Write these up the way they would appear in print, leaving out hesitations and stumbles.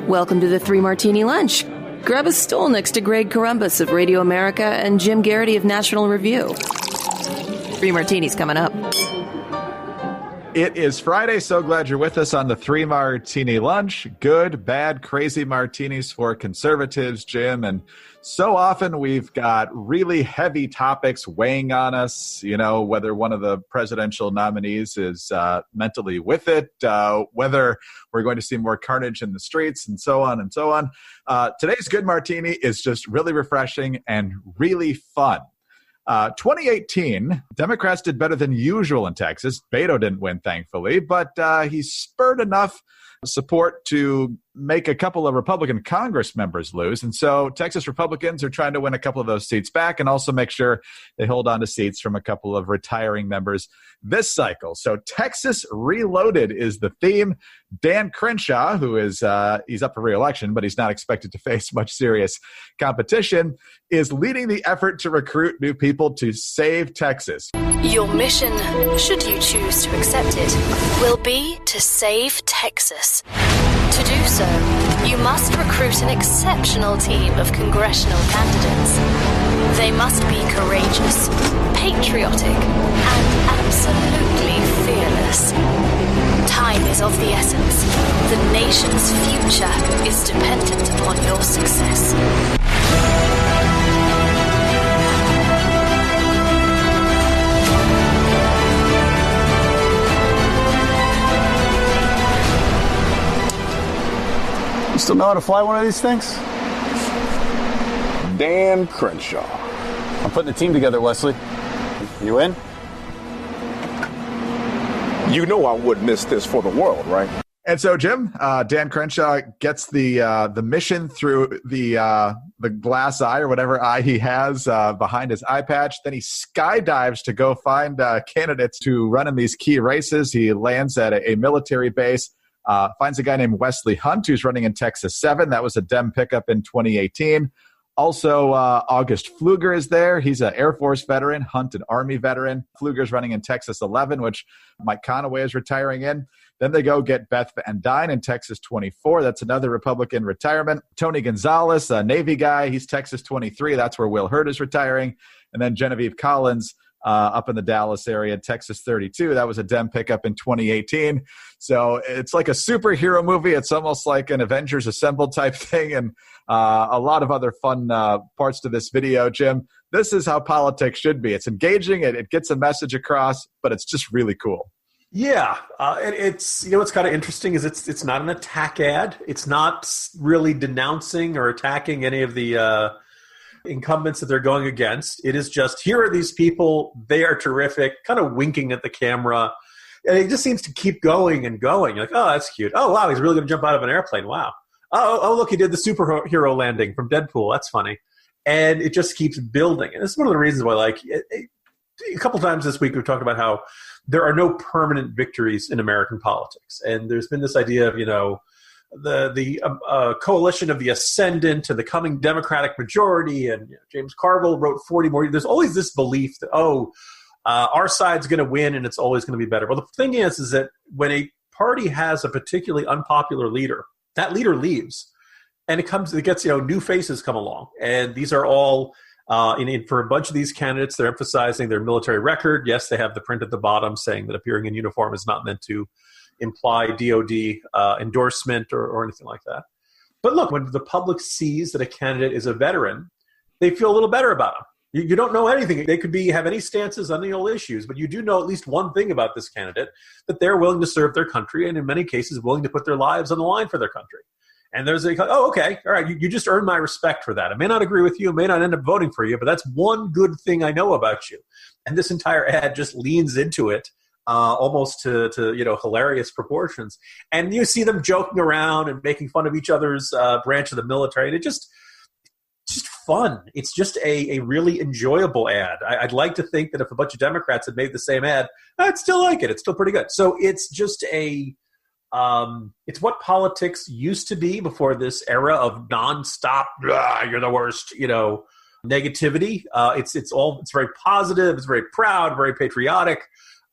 Welcome to the Three Martini Lunch. Grab a stool next to Greg Columbus of Radio America and Jim Garrity of National Review. Three Martinis coming up. It is Friday. So glad you're with us on the Three Martini Lunch. Good, bad, crazy martinis for conservatives, Jim. And so often we've got really heavy topics weighing on us, you know, whether one of the presidential nominees is mentally with it, whether we're going to see more carnage in the streets, and so on and so on. Today's Good Martini is just really refreshing and really fun. 2018, Democrats did better than usual in Texas. Beto didn't win, thankfully, but he spurred enough support to make a couple of Republican Congress members lose. And so Texas Republicans are trying to win a couple of those seats back and also make sure they hold on to seats from a couple of retiring members this cycle. So Texas Reloaded is the theme. Dan Crenshaw, who is he's up for re-election, but he's not expected to face much serious competition, is leading the effort to recruit new people to save Texas. Your mission, should you choose to accept it, will be to save Texas. To do so, you must recruit an exceptional team of congressional candidates. They must be courageous, patriotic, and absolutely fearless. Time is of the essence. The nation's future is dependent upon your success. You still know how to fly one of these things? Dan Crenshaw. I'm putting a team together, Wesley. You in? You know I wouldn't miss this for the world, right? And so, Jim, Dan Crenshaw gets the mission through the glass eye or whatever eye he has behind his eye patch. Then he skydives to go find candidates to run in these key races. He lands at a military base. Finds a guy named Wesley Hunt, who's running in Texas 7. That was a Dem pickup in 2018. Also, August Pfluger is there. He's an Air Force veteran, Hunt an Army veteran. Pfluger's running in Texas 11, which Mike Conaway is retiring in. Then they go get Beth Van Dyne in Texas 24. That's another Republican retirement. Tony Gonzalez, a Navy guy. He's Texas 23. That's where Will Hurd is retiring. And then Genevieve Collins up in the Dallas area, Texas 32. That was a Dem pickup in 2018. So it's like a superhero movie. It's almost like an Avengers Assemble type thing, and a lot of other fun parts to this video, Jim. This is how politics should be. It's engaging. It gets a message across, but it's just really cool. Yeah, it's, you know, what's kind of interesting is it's not an attack ad. It's not really denouncing or attacking any of the incumbents that they're going against. It is just, here are these people, they are terrific, kind of winking at the camera, and it just seems to keep going and going. You're like, oh, that's cute. Oh, wow, he's really going to jump out of an airplane. Wow. Oh, look, he did the superhero landing from Deadpool. That's funny. And it just keeps building. And it's one of the reasons why, like, a couple times this week we've talked about how there are no permanent victories in American politics. And there's been this idea of, you know, the coalition of the ascendant and the coming Democratic majority, and you know, James Carville wrote 40 more. There's always this belief that, our side's going to win and it's always going to be better. Well, the thing is that when a party has a particularly unpopular leader, that leader leaves, and it gets, you know, new faces come along, and these are all for a bunch of these candidates, they're emphasizing their military record. Yes, they have the print at the bottom saying that appearing in uniform is not meant to imply DOD endorsement or anything like that. But look, when the public sees that a candidate is a veteran, they feel a little better about him. You don't know anything. They could have any stances on the old issues, but you do know at least one thing about this candidate, that they're willing to serve their country and in many cases willing to put their lives on the line for their country. And there's okay, all right, you just earned my respect for that. I may not agree with you, I may not end up voting for you, but that's one good thing I know about you. And this entire ad just leans into it. Almost to hilarious proportions, and you see them joking around and making fun of each other's branch of the military, and it's just fun. It's just a really enjoyable ad. I'd like to think that if a bunch of Democrats had made the same ad, I'd still like it. It's still pretty good. So it's just it's what politics used to be before this era of nonstop, you're the worst, negativity. It's very positive. It's very proud, very patriotic.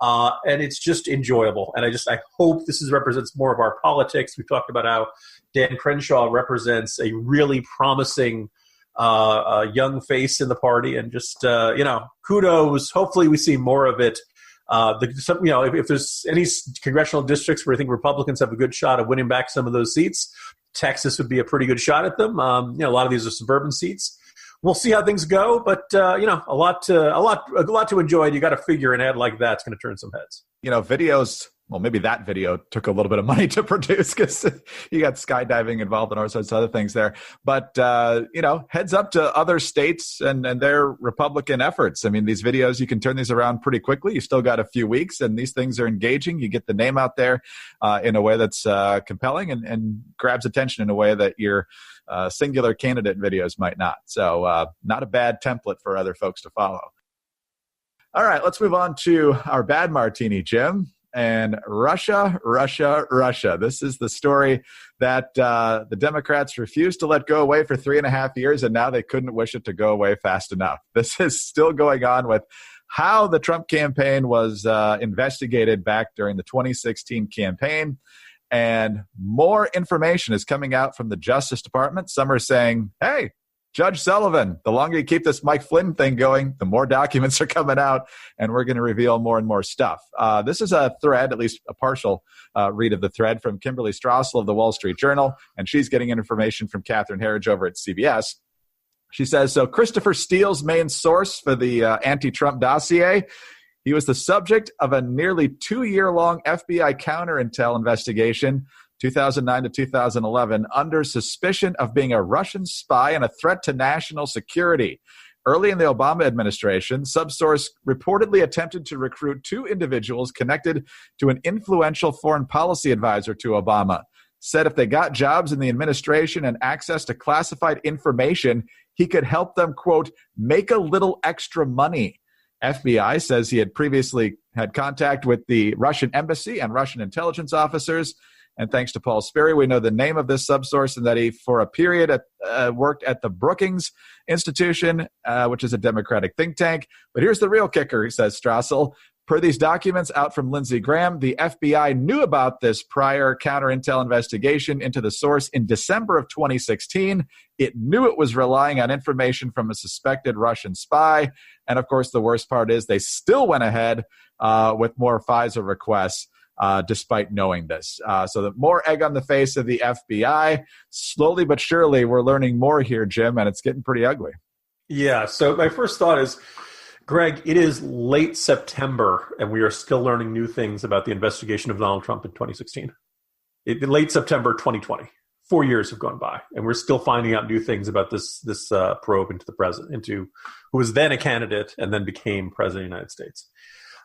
And it's just enjoyable. And I hope this represents more of our politics. We've talked about how Dan Crenshaw represents a really promising young face in the party, and just kudos. Hopefully, we see more of it. If there's any congressional districts where I think Republicans have a good shot of winning back some of those seats, Texas would be a pretty good shot at them. A lot of these are suburban seats. We'll see how things go, but a lot to enjoy. You got to figure an ad like that's going to turn some heads. Videos. Well, maybe that video took a little bit of money to produce because you got skydiving involved and all sorts of other things there. But, heads up to other states and their Republican efforts. I mean, these videos, you can turn these around pretty quickly. You still got a few weeks, and these things are engaging. You get the name out there in a way that's compelling and grabs attention in a way that your singular candidate videos might not. So not a bad template for other folks to follow. All right, let's move on to our bad martini, Jim. And Russia. This is the story that the Democrats refused to let go away for 3.5 years, and now they couldn't wish it to go away fast enough. This is still going on with how the Trump campaign was investigated back during the 2016 campaign. And more information is coming out from the Justice Department. Some are saying, hey, Judge Sullivan, the longer you keep this Mike Flynn thing going, the more documents are coming out, and we're going to reveal more and more stuff. This is a thread, at least a partial read of the thread, from Kimberly Strassel of the Wall Street Journal, and she's getting information from Catherine Herridge over at CBS. She says, so Christopher Steele's main source for the anti-Trump dossier, he was the subject of a nearly 2-year-long FBI counter-intel investigation 2009 to 2011, under suspicion of being a Russian spy and a threat to national security. Early in the Obama administration, Subsource reportedly attempted to recruit 2 individuals connected to an influential foreign policy advisor to Obama. Said if they got jobs in the administration and access to classified information, he could help them, quote, make a little extra money. FBI says he had previously had contact with the Russian embassy and Russian intelligence officers. And thanks to Paul Sperry, we know the name of this subsource and that he, for a period, worked at the Brookings Institution, which is a Democratic think tank. But here's the real kicker, he says, Strassel. Per these documents out from Lindsey Graham, the FBI knew about this prior counter-intel investigation into the source in December of 2016. It knew it was relying on information from a suspected Russian spy. And, of course, the worst part is they still went ahead with more FISA requests. Despite knowing this. So the more egg on the face of the FBI. Slowly but surely, we're learning more here, Jim, and it's getting pretty ugly. Yeah, so my first thought is, Greg, it is late September, and we are still learning new things about the investigation of Donald Trump in 2016. Late September 2020. 4 years have gone by, and we're still finding out new things about this probe into the president, into who was then a candidate and then became president of the United States.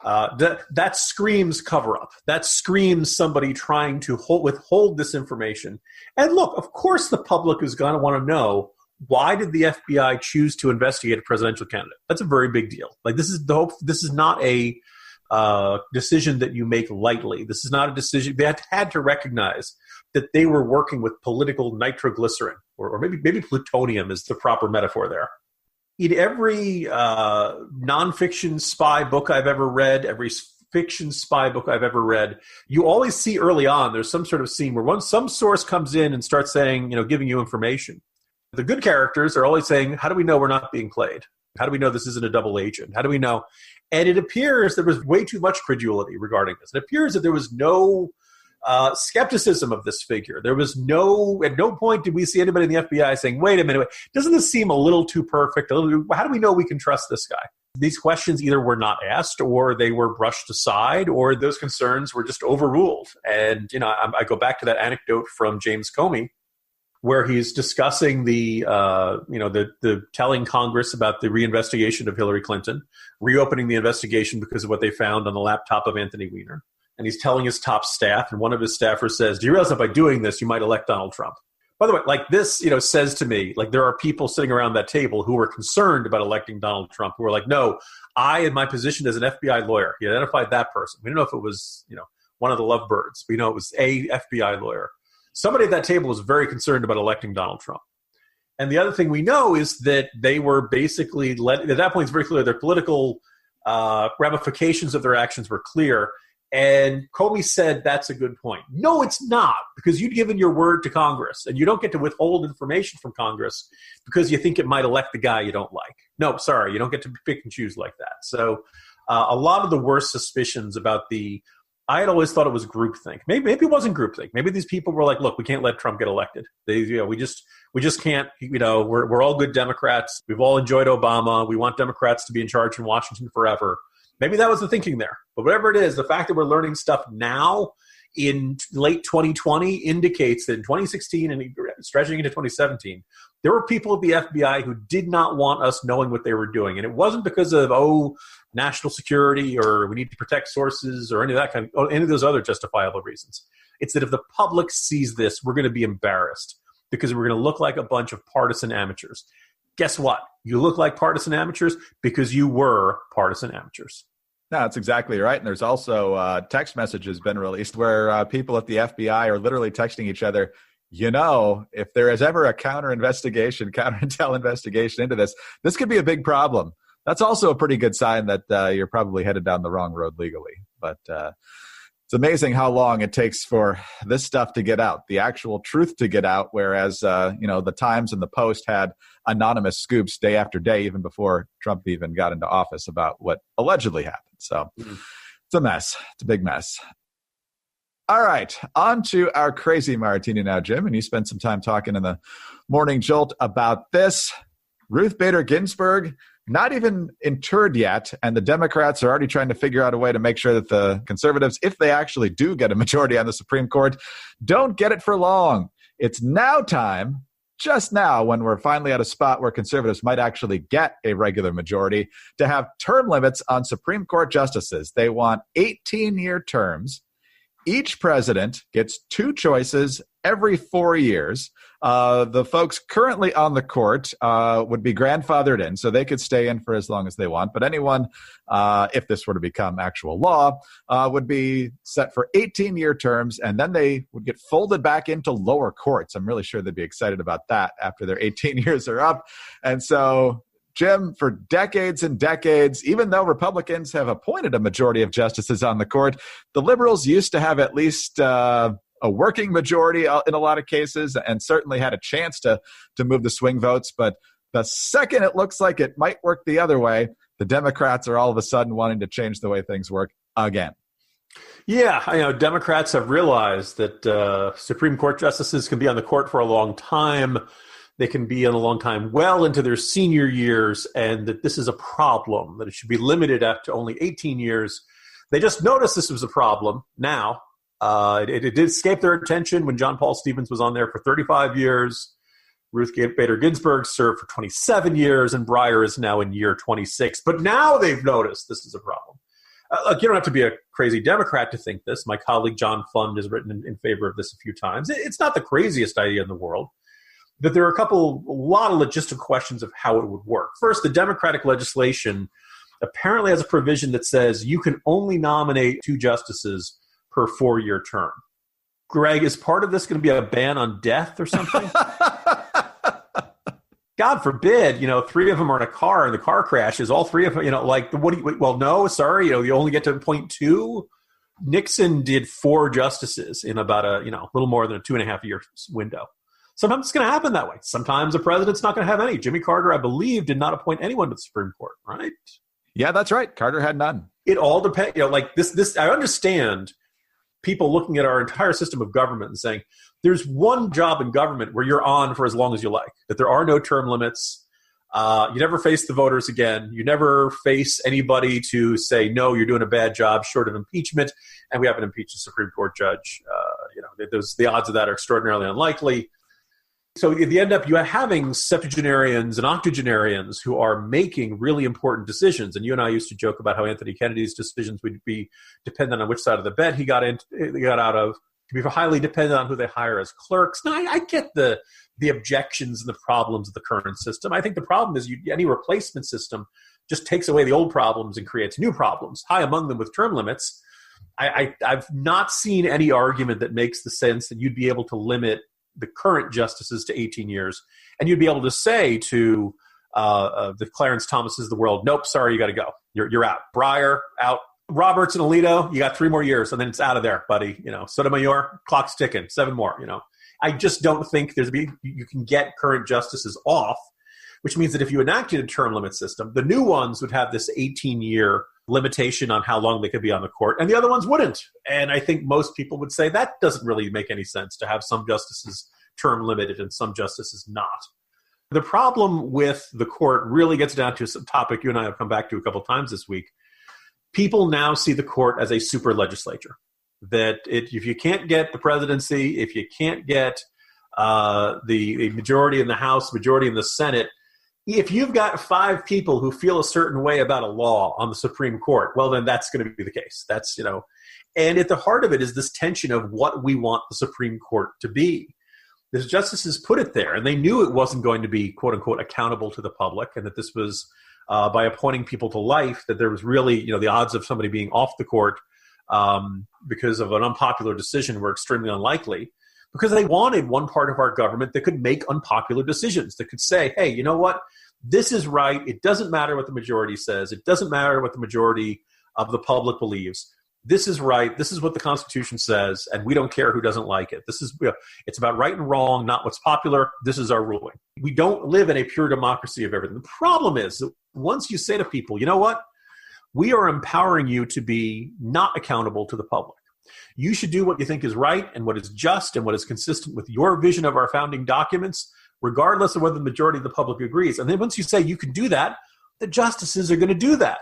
That screams cover up. That screams somebody trying to withhold this information. And look, of course, the public is going to want to know, why did the FBI choose to investigate a presidential candidate? That's a very big deal. Like, this is not a decision that you make lightly. This is not a decision. They had to recognize that they were working with political nitroglycerin, or maybe plutonium is the proper metaphor there. In every nonfiction spy book I've ever read, every fiction spy book I've ever read, you always see early on there's some sort of scene where some source comes in and starts saying, giving you information. The good characters are always saying, how do we know we're not being played? How do we know this isn't a double agent? How do we know? And it appears there was way too much credulity regarding this. It appears that there was no skepticism of this figure. There was at no point did we see anybody in the FBI saying, wait a minute, doesn't this seem a little too perfect? How do we know we can trust this guy? These questions either were not asked, or they were brushed aside, or those concerns were just overruled. And, I go back to that anecdote from James Comey, where he's discussing the telling Congress about the reinvestigation of Hillary Clinton, reopening the investigation because of what they found on the laptop of Anthony Weiner. And he's telling his top staff, and one of his staffers says, do you realize that by doing this, you might elect Donald Trump? By the way, this, says to me, there are people sitting around that table who were concerned about electing Donald Trump, who were like, no, I, in my position as an FBI lawyer, he identified that person. We don't know if it was, one of the lovebirds, but it was a FBI lawyer. Somebody at that table was very concerned about electing Donald Trump. And the other thing we know is that they were basically at that point, it's very clear their political ramifications of their actions were clear. And Comey said, that's a good point. No, it's not, because you've given your word to Congress, and you don't get to withhold information from Congress because you think it might elect the guy you don't like. No, sorry, you don't get to pick and choose like that. So a lot of the worst suspicions about I had always thought it was groupthink. Maybe it wasn't groupthink. Maybe these people were like, look, we can't let Trump get elected. We just can't, we're all good Democrats. We've all enjoyed Obama. We want Democrats to be in charge in Washington forever. Maybe that was the thinking there. But whatever it is, the fact that we're learning stuff now in late 2020 indicates that in 2016 and stretching into 2017, there were people at the FBI who did not want us knowing what they were doing. And it wasn't because of, national security or we need to protect sources or any of those other justifiable reasons. It's that if the public sees this, we're going to be embarrassed because we're going to look like a bunch of partisan amateurs. Guess what? You look like partisan amateurs because you were partisan amateurs. No, that's exactly right. And there's also text messages been released where people at the FBI are literally texting each other, if there is ever a counterintel investigation into this could be a big problem. That's also a pretty good sign that you're probably headed down the wrong road legally. But it's amazing how long it takes for this stuff to get out, the actual truth to get out, whereas, the Times and the Post had anonymous scoops day after day, even before Trump even got into office about what allegedly happened. So It's a mess. It's a big mess. All right, on to our crazy martini now, Jim. And you spent some time talking in the Morning Jolt about this. Ruth Bader Ginsburg, not even interred yet, and the Democrats are already trying to figure out a way to make sure that the conservatives, if they actually do get a majority on the Supreme Court, don't get it for long. It's now time, just now, when we're finally at a spot where conservatives might actually get a regular majority, to have term limits on Supreme Court justices. They want 18-year terms. Each president gets 2 choices every 4 years. The folks currently on the court would be grandfathered in, so they could stay in for as long as they want. But anyone, if this were to become actual law, would be set for 18-year terms, and then they would get folded back into lower courts. I'm really sure they'd be excited about that after their 18 years are up. And so, Jim, for decades and decades, even though Republicans have appointed a majority of justices on the court, the liberals used to have at least a working majority in a lot of cases and certainly had a chance to move the swing votes. But the second it looks like it might work the other way, the Democrats are all of a sudden wanting to change the way things work again. Yeah, Democrats have realized that Supreme Court justices can be on the court for a long time. They can be on a long time, well into their senior years, and that this is a problem, that it should be limited to only 18 years. They just noticed this was a problem now. It did escape their attention when John Paul Stevens was on there for 35 years. Ruth Bader Ginsburg served for 27 years, and Breyer is now in year 26. But now they've noticed this is a problem. Look, you don't have to be a crazy Democrat to think this. My colleague John Fund has written in favor of this a few times. It's not the craziest idea in the world. But there are a lot of logistic questions of how it would work. First, the Democratic legislation apparently has a provision that says you can only nominate 2 justices per 4-year term. Greg, is part of this going to be a ban on death or something? God forbid, 3 of them are in a car and the car crashes. All 3 of them, no, sorry, you only get to appoint 2. Nixon did 4 justices in about a little more than a 2.5 year window. Sometimes it's going to happen that way. Sometimes a president's not going to have any. Jimmy Carter, I believe, did not appoint anyone to the Supreme Court, right? Yeah, that's right. Carter had none. It all depends. This. I understand people looking at our entire system of government and saying, there's one job in government where you're on for as long as you like, that there are no term limits. You never face the voters again. You never face anybody to say, no, you're doing a bad job short of impeachment. And we haven't impeached a Supreme Court judge. The odds of that are extraordinarily unlikely. So you end up having septuagenarians and octogenarians who are making really important decisions. And you and I used to joke about how Anthony Kennedy's decisions would be dependent on which side of the bed he got out of, to be highly dependent on who they hire as clerks. Now, I get the objections and the problems of the current system. I think the problem is any replacement system just takes away the old problems and creates new problems, high among them with term limits. I've not seen any argument that makes the sense that you'd be able to limit the current justices to 18 years. And you'd be able to say to the Clarence Thomases of the world. Nope, sorry, you got to go. You're out. Breyer, out. Roberts and Alito, you got 3 more years, and then it's out of there, buddy. Sotomayor, clock's ticking, 7 more. I just don't think you can get current justices off, which means that if you enacted a term limit system, the new ones would have this 18-year limitation on how long they could be on the court, and the other ones wouldn't. And I think most people would say that doesn't really make any sense to have some justices term limited and some justices not. The problem with the court really gets down to some topic you and I have come back to a couple times this week. People now see the court as a super legislature. That if you can't get the presidency, if you can't get the majority in the House, majority in the Senate, if you've got 5 people who feel a certain way about a law on the Supreme Court, well, then that's going to be the case. And at the heart of it is this tension of what we want the Supreme Court to be. The justices put it there, and they knew it wasn't going to be, quote unquote, accountable to the public, and that this was by appointing people to life, that there was really, the odds of somebody being off the court because of an unpopular decision were extremely unlikely, because they wanted one part of our government that could make unpopular decisions, that could say, hey, you know what? This is right. It doesn't matter what the majority says. It doesn't matter what the majority of the public believes. This is right. This is what the Constitution says, and we don't care who doesn't like it. It's about right and wrong, not what's popular. This is our ruling. We don't live in a pure democracy of everything. The problem is that once you say to people, you know what? We are empowering you to be not accountable to the public. You should do what you think is right and what is just and what is consistent with your vision of our founding documents, regardless of whether the majority of the public agrees. And then once you say you can do that, the justices are going to do that.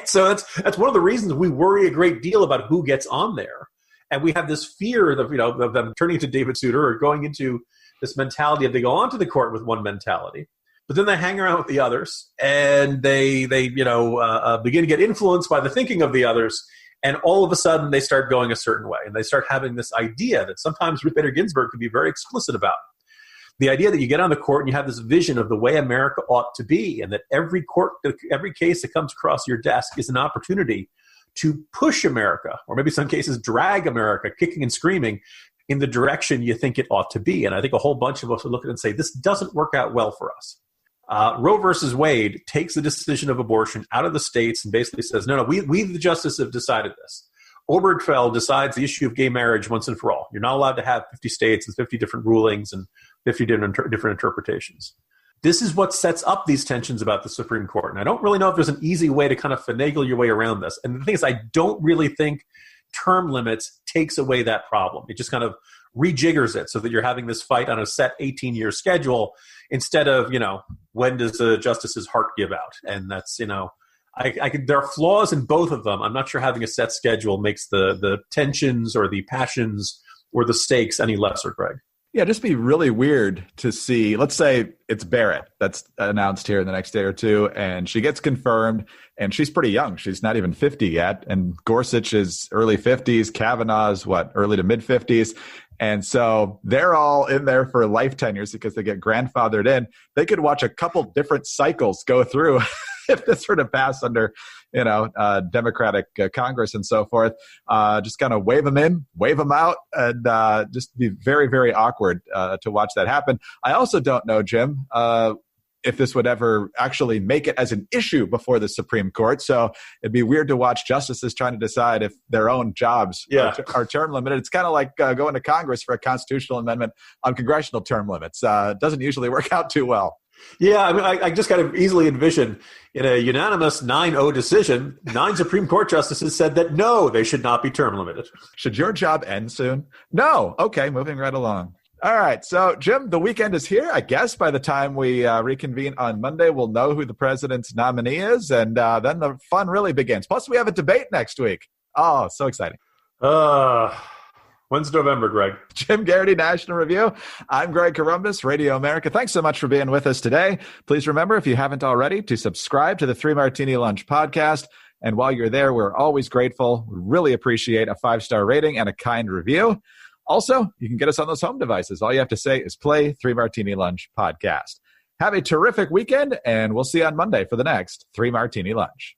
So that's one of the reasons we worry a great deal about who gets on there. And we have this fear of them turning to David Souter or going into this mentality of they go onto the court with one mentality, but then they hang around with the others and they begin to get influenced by the thinking of the others. And all of a sudden they start going a certain way. And they start having this idea that sometimes Ruth Bader Ginsburg could be very explicit about. The idea that you get on the court and you have this vision of the way America ought to be, and that every case that comes across your desk is an opportunity to push America, or maybe some cases drag America, kicking and screaming, in the direction you think it ought to be. And I think a whole bunch of us would look at it and say, this doesn't work out well for us. Roe versus Wade takes the decision of abortion out of the states and basically says, no, we the justices have decided this. Obergefell decides the issue of gay marriage once and for all. You're not allowed to have 50 states and 50 different rulings and 50 different interpretations. This is what sets up these tensions about the Supreme Court. And I don't really know if there's an easy way to kind of finagle your way around this. And the thing is, I don't really think term limits takes away that problem. It just kind of rejiggers it so that you're having this fight on a set 18-year schedule instead of, when does the justice's heart give out? And that's, there are flaws in both of them. I'm not sure having a set schedule makes the tensions or the passions or the stakes any lesser, Greg. Yeah, just be really weird to see, let's say it's Barrett that's announced here in the next day or two, and she gets confirmed, and she's pretty young. She's not even 50 yet, and Gorsuch is early 50s, Kavanaugh's, early to mid-50s, and so they're all in there for life tenures because they get grandfathered in. They could watch a couple different cycles go through if this were to pass under, Democratic Congress and so forth. Just kind of wave them in, wave them out, and just be very, very awkward to watch that happen. I also don't know, Jim, if this would ever actually make it as an issue before the Supreme Court. So it'd be weird to watch justices trying to decide if their own jobs are term limited. It's kind of like going to Congress for a constitutional amendment on congressional term limits. It doesn't usually work out too well. Yeah, I mean, I just kind of easily envision in a unanimous 9-0 decision, 9 Supreme Court justices said that no, they should not be term limited. Should your job end soon? No. Okay, moving right along. All right. So, Jim, the weekend is here. I guess by the time we reconvene on Monday, we'll know who the president's nominee is, and then the fun really begins. Plus, we have a debate next week. Oh, so exciting. When's November, Greg? Jim Garrity, National Review. I'm Greg Corombos, Radio America. Thanks so much for being with us today. Please remember, if you haven't already, to subscribe to the 3 Martini Lunch podcast. And while you're there, we're always grateful. We really appreciate a 5-star rating and a kind review. Also, you can get us on those home devices. All you have to say is play 3 Martini Lunch podcast. Have a terrific weekend, and we'll see you on Monday for the next 3 Martini Lunch.